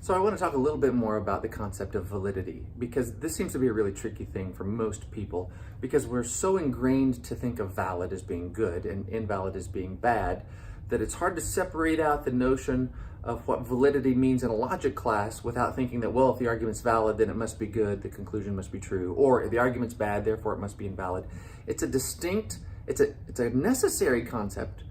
So I want to talk a little bit more about the concept of validity, because this seems to be a really tricky thing for most people, because we're so ingrained to think of valid as being good and invalid as being bad, that it's hard to separate out the notion of what validity means in a logic class without thinking that, well, if the argument's valid, then it must be good, the conclusion must be true, or if the argument's bad, therefore it must be invalid. It's a distinct, it's a necessary concept,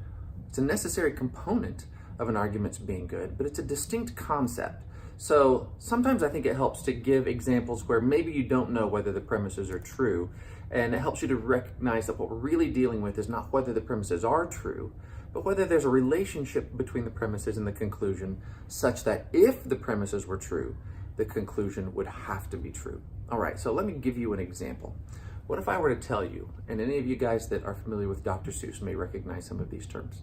it's a necessary component of an argument's being good, but it's a distinct concept. So sometimes I think it helps to give examples where maybe you don't know whether the premises are true, and it helps you to recognize that what we're really dealing with is not whether the premises are true, but whether there's a relationship between the premises and the conclusion such that if the premises were true, the conclusion would have to be true. All right, so let me give you an example. What if I were to tell you, and any of you guys that are familiar with Dr. Seuss may recognize some of these terms.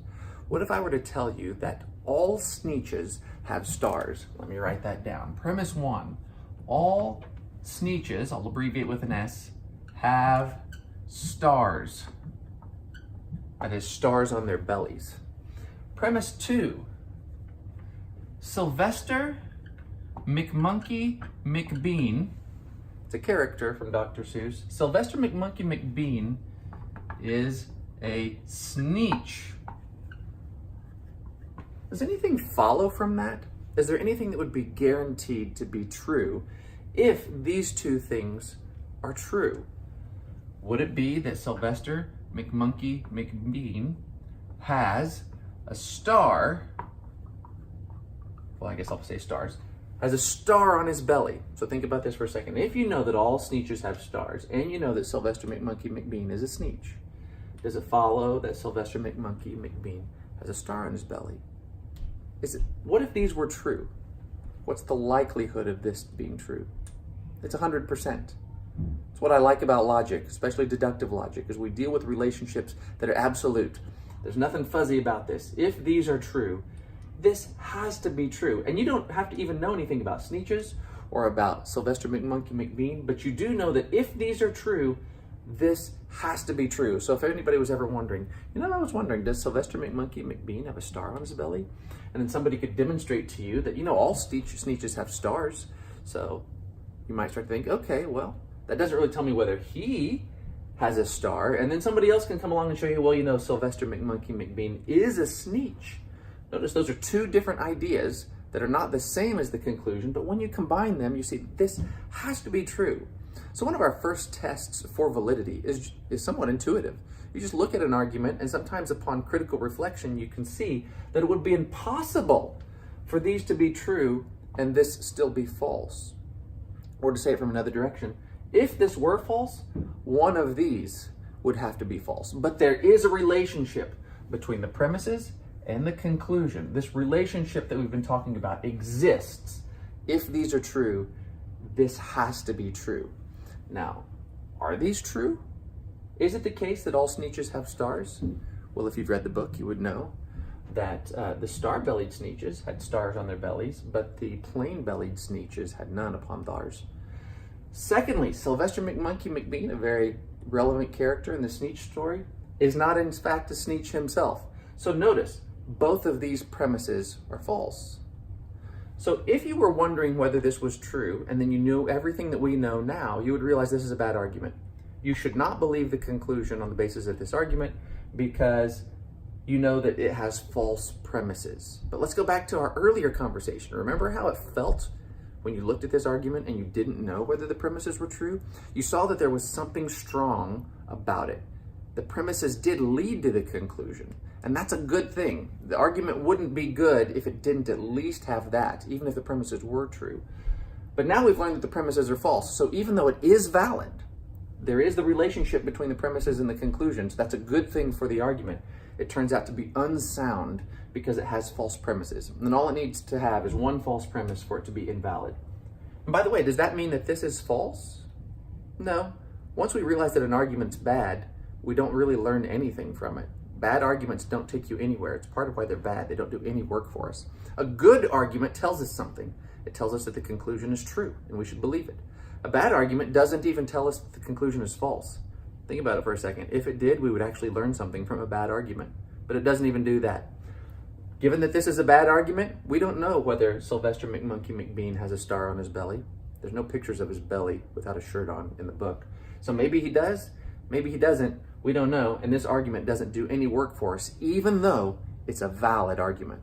What if I were to tell you that all Sneetches have stars? Let me write that down. Premise one, all Sneetches, I'll abbreviate with an S, have stars. That is, stars on their bellies. Premise two, Sylvester McMonkey McBean, it's a character from Dr. Seuss. Sylvester McMonkey McBean is a Sneetch. Does anything follow from that? Is there anything that would be guaranteed to be true if these two things are true? Would it be that Sylvester McMonkey McBean has a star, well, I guess I'll say stars, has a star on his belly? So think about this for a second. If you know that all Sneetches have stars, and you know that Sylvester McMonkey McBean is a Sneetch, does it follow that Sylvester McMonkey McBean has a star on his belly? What if these were true? What's the likelihood of this being true? It's 100%. It's what I like about logic, especially deductive logic, is we deal with relationships that are absolute. There's nothing fuzzy about this. If these are true, this has to be true. And you don't have to even know anything about Sneetches or about Sylvester McMonkey McBean, but you do know that if these are true, this has to be true. So if anybody was ever wondering, I was wondering, does Sylvester McMonkey McBean have a star on his belly? And then somebody could demonstrate to you that, all Sneetches have stars. So you might start to think, okay, well, that doesn't really tell me whether he has a star. And then somebody else can come along and show you, well, Sylvester McMonkey McBean is a Sneetch. Notice those are two different ideas that are not the same as the conclusion, but when you combine them, you see this has to be true. So one of our first tests for validity is somewhat intuitive. You just look at an argument, and sometimes upon critical reflection, you can see that it would be impossible for these to be true and this still be false. Or to say it from another direction, if this were false, one of these would have to be false. But there is a relationship between the premises and the conclusion. This relationship that we've been talking about exists. If these are true, this has to be true. Now, are these true? Is it the case that all Sneetches have stars? Well, if you've read the book, you would know that the star-bellied Sneetches had stars on their bellies, but the plain-bellied Sneetches had none upon theirs. Secondly, Sylvester McMonkey McBean, a very relevant character in the Sneetch story, is not in fact a Sneetch himself. So notice, both of these premises are false. So if you were wondering whether this was true, and then you knew everything that we know now, you would realize this is a bad argument. You should not believe the conclusion on the basis of this argument because you know that it has false premises. But let's go back to our earlier conversation. Remember how it felt when you looked at this argument and you didn't know whether the premises were true? You saw that there was something strong about it. The premises did lead to the conclusion, and that's a good thing. The argument wouldn't be good if it didn't at least have that, even if the premises were true. But now we've learned that the premises are false, so even though it is valid, there is the relationship between the premises and the conclusions. That's a good thing for the argument. It turns out to be unsound because it has false premises. And then all it needs to have is one false premise for it to be invalid. And by the way, does that mean that this is false? No. Once we realize that an argument's bad, we don't really learn anything from it. Bad arguments don't take you anywhere. It's part of why they're bad. They don't do any work for us. A good argument tells us something. It tells us that the conclusion is true and we should believe it. A bad argument doesn't even tell us that the conclusion is false. Think about it for a second. If it did, we would actually learn something from a bad argument. But it doesn't even do that. Given that this is a bad argument, we don't know whether Sylvester McMonkey McBean has a star on his belly. There's no pictures of his belly without a shirt on in the book. So maybe he does, maybe he doesn't. We don't know. And this argument doesn't do any work for us, even though it's a valid argument.